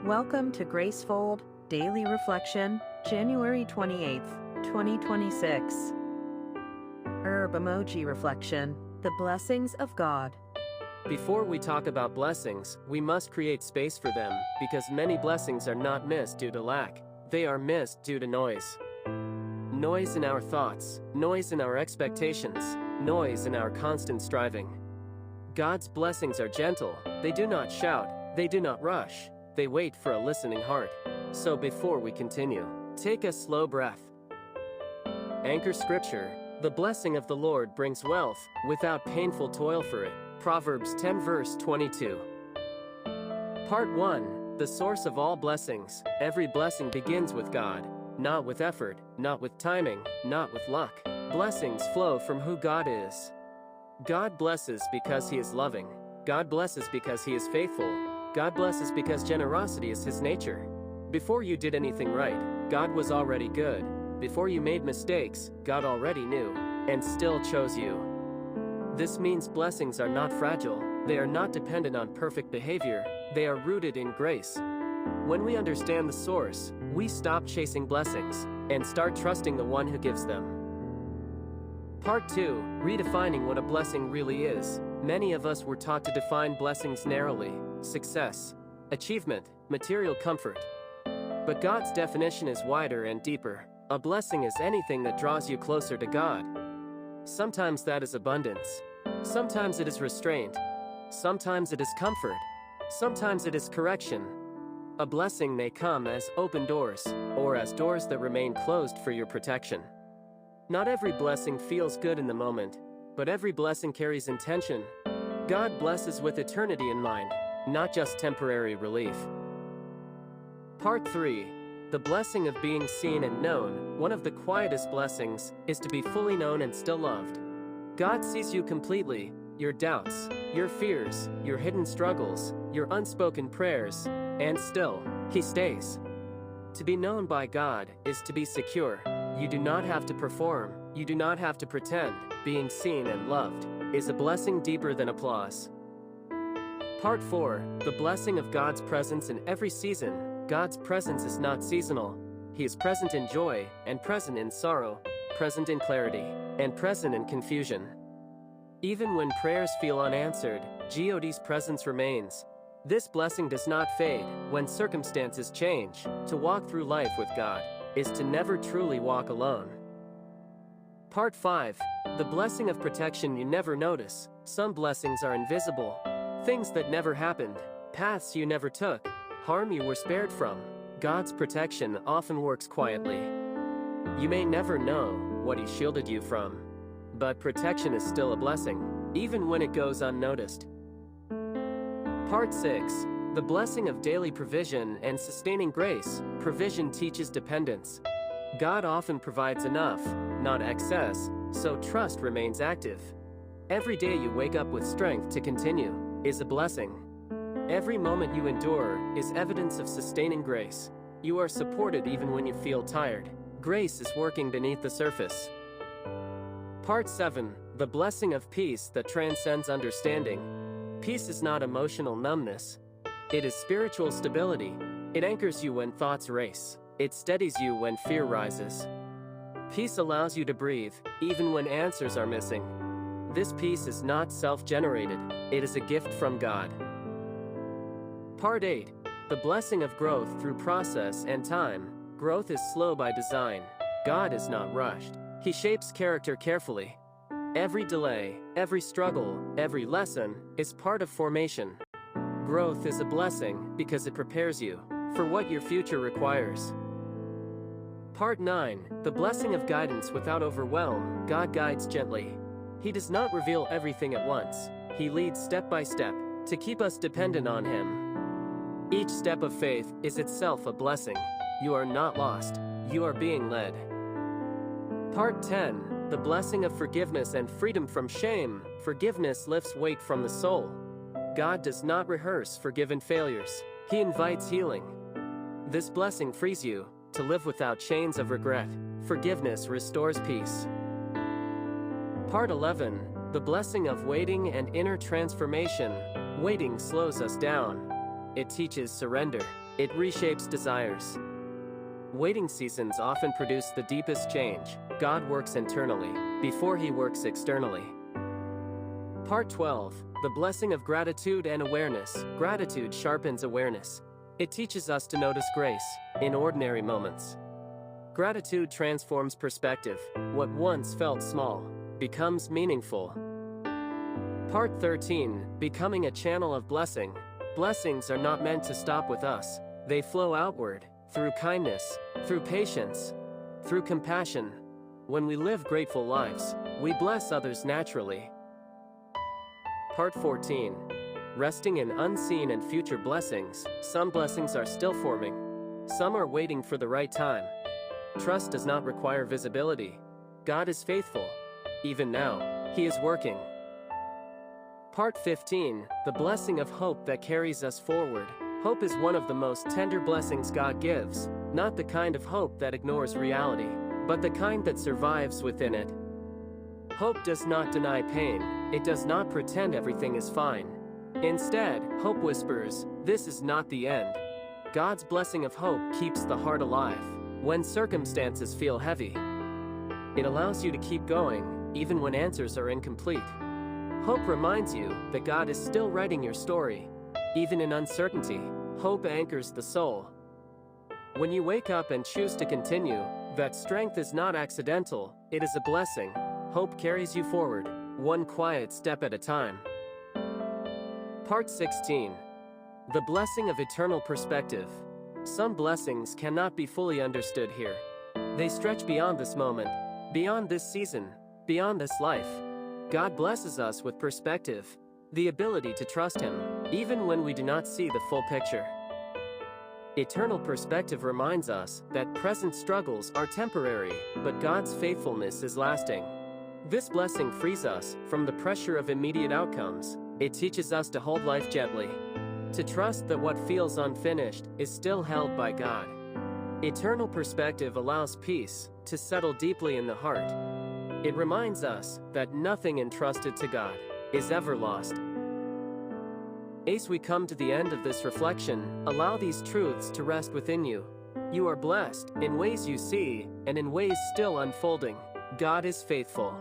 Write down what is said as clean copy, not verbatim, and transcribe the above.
Welcome to Gracefold Daily Reflection, January 28th, 2026. Herb Emoji Reflection, The Blessings of God. Before we talk about blessings, we must create space for them, because many blessings are not missed due to lack. They are missed due to noise. Noise in our thoughts, noise in our expectations, noise in our constant striving. God's blessings are gentle, they do not shout, they do not rush, they wait for a listening heart. So before we continue, take a slow breath. Anchor Scripture, the blessing of the Lord brings wealth, without painful toil for it. Proverbs 10 verse 22. Part 1, the source of all blessings. Every blessing begins with God. Not with effort, not with timing, not with luck. Blessings flow from who God is. God blesses because He is loving. God blesses because He is faithful. God blesses because generosity is His nature. Before you did anything right, God was already good. Before you made mistakes, God already knew, and still chose you. This means blessings are not fragile, they are not dependent on perfect behavior, they are rooted in grace. When we understand the source, we stop chasing blessings, and start trusting the one who gives them. Part 2, redefining what a blessing really is. Many of us were taught to define blessings narrowly: success, achievement, material comfort. But God's definition is wider and deeper. A blessing is anything that draws you closer to God. Sometimes that is abundance. Sometimes it is restraint. Sometimes it is comfort. Sometimes it is correction. A blessing may come as open doors, or as doors that remain closed for your protection. Not every blessing feels good in the moment, but every blessing carries intention. God blesses with eternity in mind, not just temporary relief. Part 3, the blessing of being seen and known. One of the quietest blessings is to be fully known and still loved. God sees you completely, your doubts, your fears, your hidden struggles, your unspoken prayers, and still, He stays. To be known by God is to be secure. You do not have to perform, you do not have to pretend. Being seen and loved is a blessing deeper than applause. Part 4, the blessing of God's presence in every season. God's presence is not seasonal. He is present in joy, and present in sorrow, present in clarity, and present in confusion. Even when prayers feel unanswered, God's presence remains. This blessing does not fade when circumstances change. To walk through life with God is to never truly walk alone. Part 5, the blessing of protection you never notice. Some blessings are invisible. Things that never happened, paths you never took, harm you were spared from. God's protection often works quietly. You may never know what He shielded you from, but protection is still a blessing, even when it goes unnoticed. Part 6, the blessing of daily provision and sustaining grace. Provision teaches dependence. God often provides enough, not excess, so trust remains active. Every day you wake up with strength to continue is a blessing. Every moment you endure is evidence of sustaining grace. You are supported even when you feel tired. Grace is working beneath the surface. Part 7, the blessing of peace that transcends understanding. Peace is not emotional numbness. It is spiritual stability. It anchors you when thoughts race. It steadies you when fear rises. Peace allows you to breathe, even when answers are missing. This peace is not self-generated. It is a gift from God. Part 8, the blessing of growth through process and time. Growth is slow by design. God is not rushed. He shapes character carefully. Every delay, every struggle, every lesson is part of formation. Growth is a blessing because it prepares you for what your future requires. Part 9, the blessing of guidance without overwhelm. God guides gently. He does not reveal everything at once. He leads step by step to keep us dependent on Him. Each step of faith is itself a blessing. You are not lost. You are being led. Part 10, the blessing of forgiveness and freedom from shame. Forgiveness lifts weight from the soul. God does not rehearse forgiven failures. He invites healing. This blessing frees you to live without chains of regret. Forgiveness restores peace. Part 11, the blessing of waiting and inner transformation. Waiting slows us down. It teaches surrender. It reshapes desires. Waiting seasons often produce the deepest change. God works internally, before He works externally. Part 12. The blessing of gratitude and awareness. Gratitude sharpens awareness. It teaches us to notice grace in ordinary moments. Gratitude transforms perspective. What once felt small becomes meaningful. Part 13. Becoming a channel of blessing. Blessings are not meant to stop with us. They flow outward, through kindness, through patience, through compassion. When we live grateful lives, we bless others naturally. Part 14. Resting in unseen and future blessings. Some blessings are still forming. Some are waiting for the right time. Trust does not require visibility. God is faithful. Even now, He is working. Part 15. The blessing of hope that carries us forward. Hope is one of the most tender blessings God gives, not the kind of hope that ignores reality, but the kind that survives within it. Hope does not deny pain. It does not pretend everything is fine. Instead, hope whispers, "This is not the end." God's blessing of hope keeps the heart alive when circumstances feel heavy. It allows you to keep going, even when answers are incomplete. Hope reminds you that God is still writing your story. Even in uncertainty, hope anchors the soul. When you wake up and choose to continue, that strength is not accidental, it is a blessing. Hope carries you forward, one quiet step at a time. Part 16. The blessing of eternal perspective. Some blessings cannot be fully understood here. They stretch beyond this moment, beyond this season, beyond this life. God blesses us with perspective, the ability to trust Him, even when we do not see the full picture. Eternal perspective reminds us that present struggles are temporary, but God's faithfulness is lasting. This blessing frees us from the pressure of immediate outcomes. It teaches us to hold life gently, to trust that what feels unfinished is still held by God. Eternal perspective allows peace to settle deeply in the heart. It reminds us that nothing entrusted to God is ever lost. As we come to the end of this reflection, allow these truths to rest within you. You are blessed in ways you see and in ways still unfolding. God is faithful.